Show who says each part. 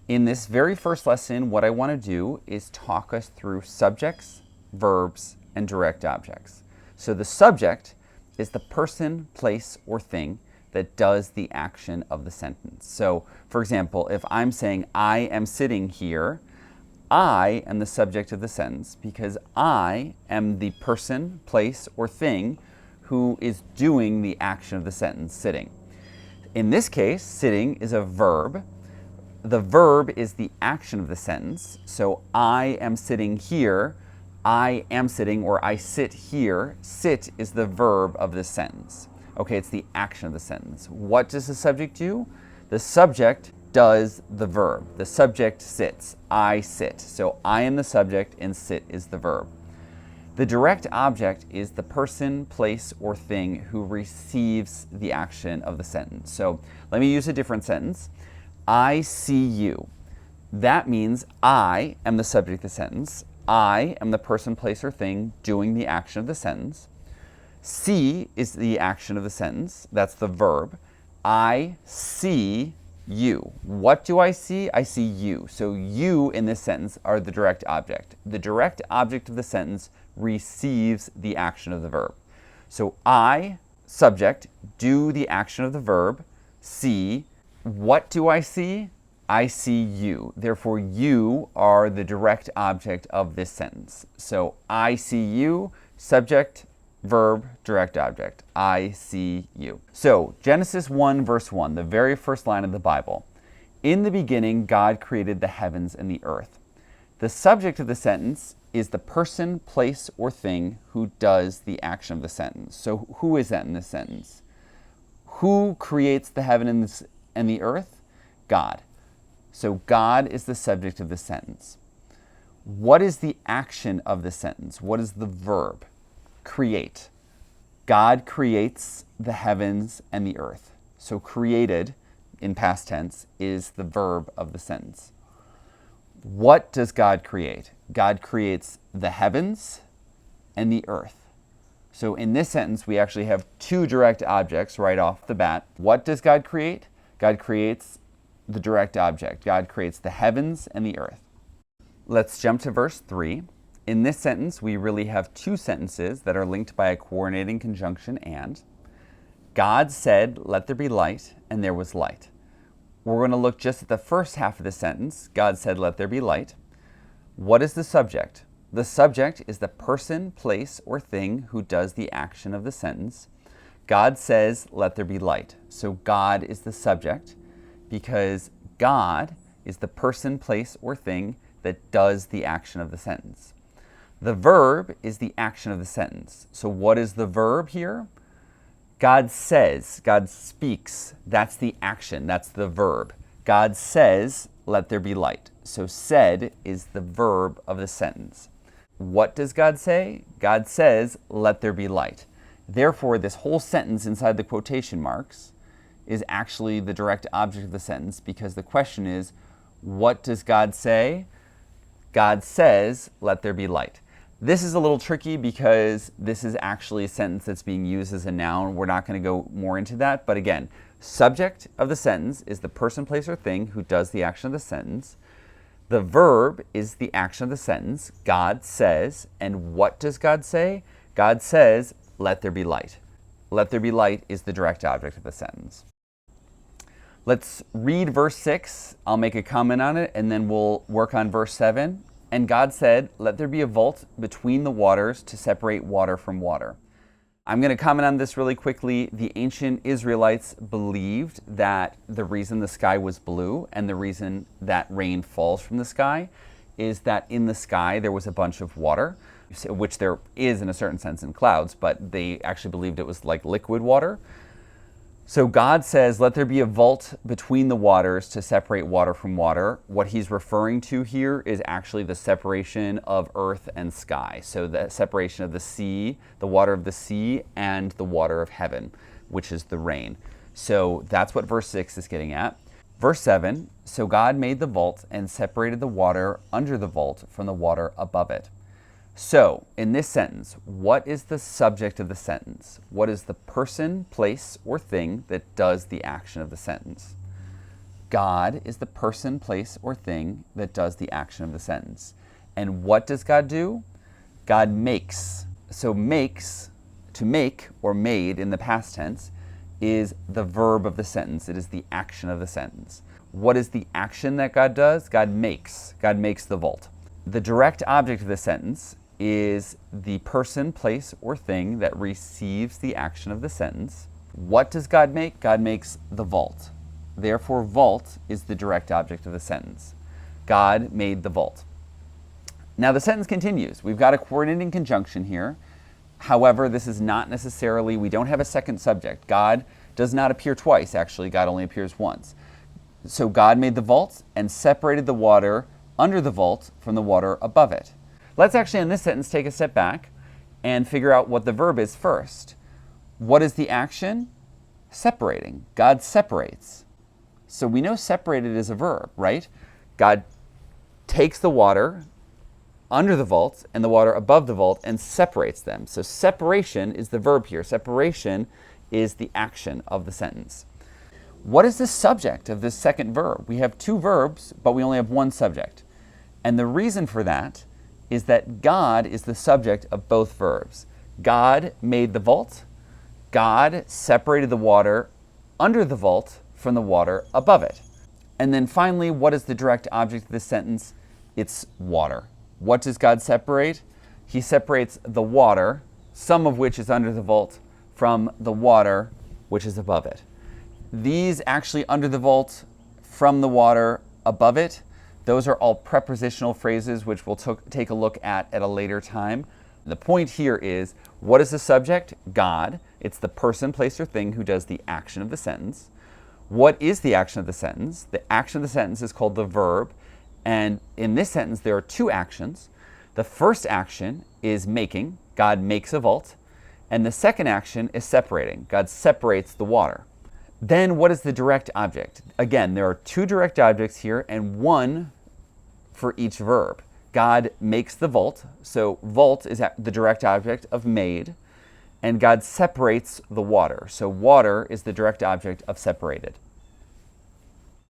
Speaker 1: In this very first lesson, what I want to do is talk us through subjects, verbs, and direct objects. So the subject is the person, place, or thing that does the action of the sentence. So, for example, if I'm saying I am sitting here, I am the subject of the sentence because I am the person, place, or thing who is doing the action of the sentence, sitting. In this case, sitting is a verb. The verb is the action of the sentence. So I am sitting here, I am sitting, or I sit here. Sit is the verb of this sentence. Okay, it's the action of the sentence. What does the subject do? The subject does the verb. The subject sits. I sit. So I am the subject and sit is the verb. The direct object is the person, place, or thing who receives the action of the sentence. So let me use a different sentence. I see you. That means I am the subject of the sentence. I am the person, place, or thing doing the action of the sentence. See is the action of the sentence. That's the verb. I see you. What do I see? I see you. So you in this sentence are the direct object. The direct object of the sentence receives the action of the verb. So I, subject, do the action of the verb. See. What do I see? I see you. Therefore, you are the direct object of this sentence. So I see you, subject, verb, direct object. I see you. So Genesis 1 verse 1, the very first line of the Bible. In the beginning, God created the heavens and the earth. The subject of the sentence is the person, place, or thing who does the action of the sentence. So who is that in this sentence? Who creates the heaven and the earth? God. So God is the subject of the sentence. What is the action of the sentence? What is the verb? Create. God creates the heavens and the earth. So created, in past tense, is the verb of the sentence. What does God create? God creates the heavens and the earth. So in this sentence, we actually have two direct objects right off the bat. What does God create? God creates the direct object. God creates the heavens and the earth. Let's jump to verse 3. In this sentence, we really have two sentences that are linked by a coordinating conjunction and. God said, let there be light, and there was light. We're going to look just at the first half of the sentence. God said, let there be light. What is the subject? The subject is the person, place, or thing who does the action of the sentence. God says, let there be light. So God is the subject because God is the person, place, or thing that does the action of the sentence. The verb is the action of the sentence. So what is the verb here? God says, God speaks. That's the action. That's the verb. God says, let there be light. So said is the verb of the sentence. What does God say? God says, let there be light. Therefore, this whole sentence inside the quotation marks is actually the direct object of the sentence because the question is, what does God say? God says, let there be light. This is a little tricky because this is actually a sentence that's being used as a noun. We're not going to go more into that. But again, subject of the sentence is the person, place, or thing who does the action of the sentence. The verb is the action of the sentence. God says. And what does God say? God says, let there be light. Let there be light is the direct object of the sentence. Let's read verse 6. I'll make a comment on it, and then we'll work on verse 7. And God said, let there be a vault between the waters to separate water from water. I'm going to comment on this really quickly. The ancient Israelites believed that the reason the sky was blue and the reason that rain falls from the sky is that in the sky there was a bunch of water, which there is in a certain sense in clouds, but they actually believed it was like liquid water. So God says, let there be a vault between the waters to separate water from water. What he's referring to here is actually the separation of earth and sky. So the separation of the sea, the water of the sea, and the water of heaven, which is the rain. So that's what verse 6 is getting at. Verse 7, so God made the vault and separated the water under the vault from the water above it. So, in this sentence, what is the subject of the sentence? What is the person, place, or thing that does the action of the sentence? God is the person, place, or thing that does the action of the sentence. And what does God do? God makes. So makes, to make or made in the past tense, is the verb of the sentence. It is the action of the sentence. What is the action that God does? God makes. God makes the vault. The direct object of the sentence is the person, place, or thing that receives the action of the sentence. What does God make? God makes the vault. Therefore, vault is the direct object of the sentence. God made the vault. Now the sentence continues. We've got a coordinating conjunction here. However, this is not necessarily, we don't have a second subject. God does not appear twice, actually. God only appears once. So God made the vault and separated the water under the vault from the water above it. Let's actually, in this sentence, take a step back and figure out what the verb is first. What is the action? Separating. God separates. So we know separated is a verb, right? God takes the water under the vault and the water above the vault and separates them. So separation is the verb here. Separation is the action of the sentence. What is the subject of this second verb? We have two verbs, but we only have one subject. And the reason for that is that God is the subject of both verbs. God made the vault. God separated the water under the vault from the water above it. And then finally, what is the direct object of this sentence? It's water. What does God separate? He separates the water, some of which is under the vault, from the water which is above it. These actually under the vault, from the water above it, those are all prepositional phrases which we'll take a look at a later time. The point here is, what is the subject? God. It's the person, place, or thing who does the action of the sentence. What is the action of the sentence? The action of the sentence is called the verb. And in this sentence, there are two actions. The first action is making. God makes a vault. And the second action is separating. God separates the water. Then what is the direct object? Again, there are two direct objects here and one for each verb. God makes the vault. So vault is the direct object of made. And God separates the water. So water is the direct object of separated.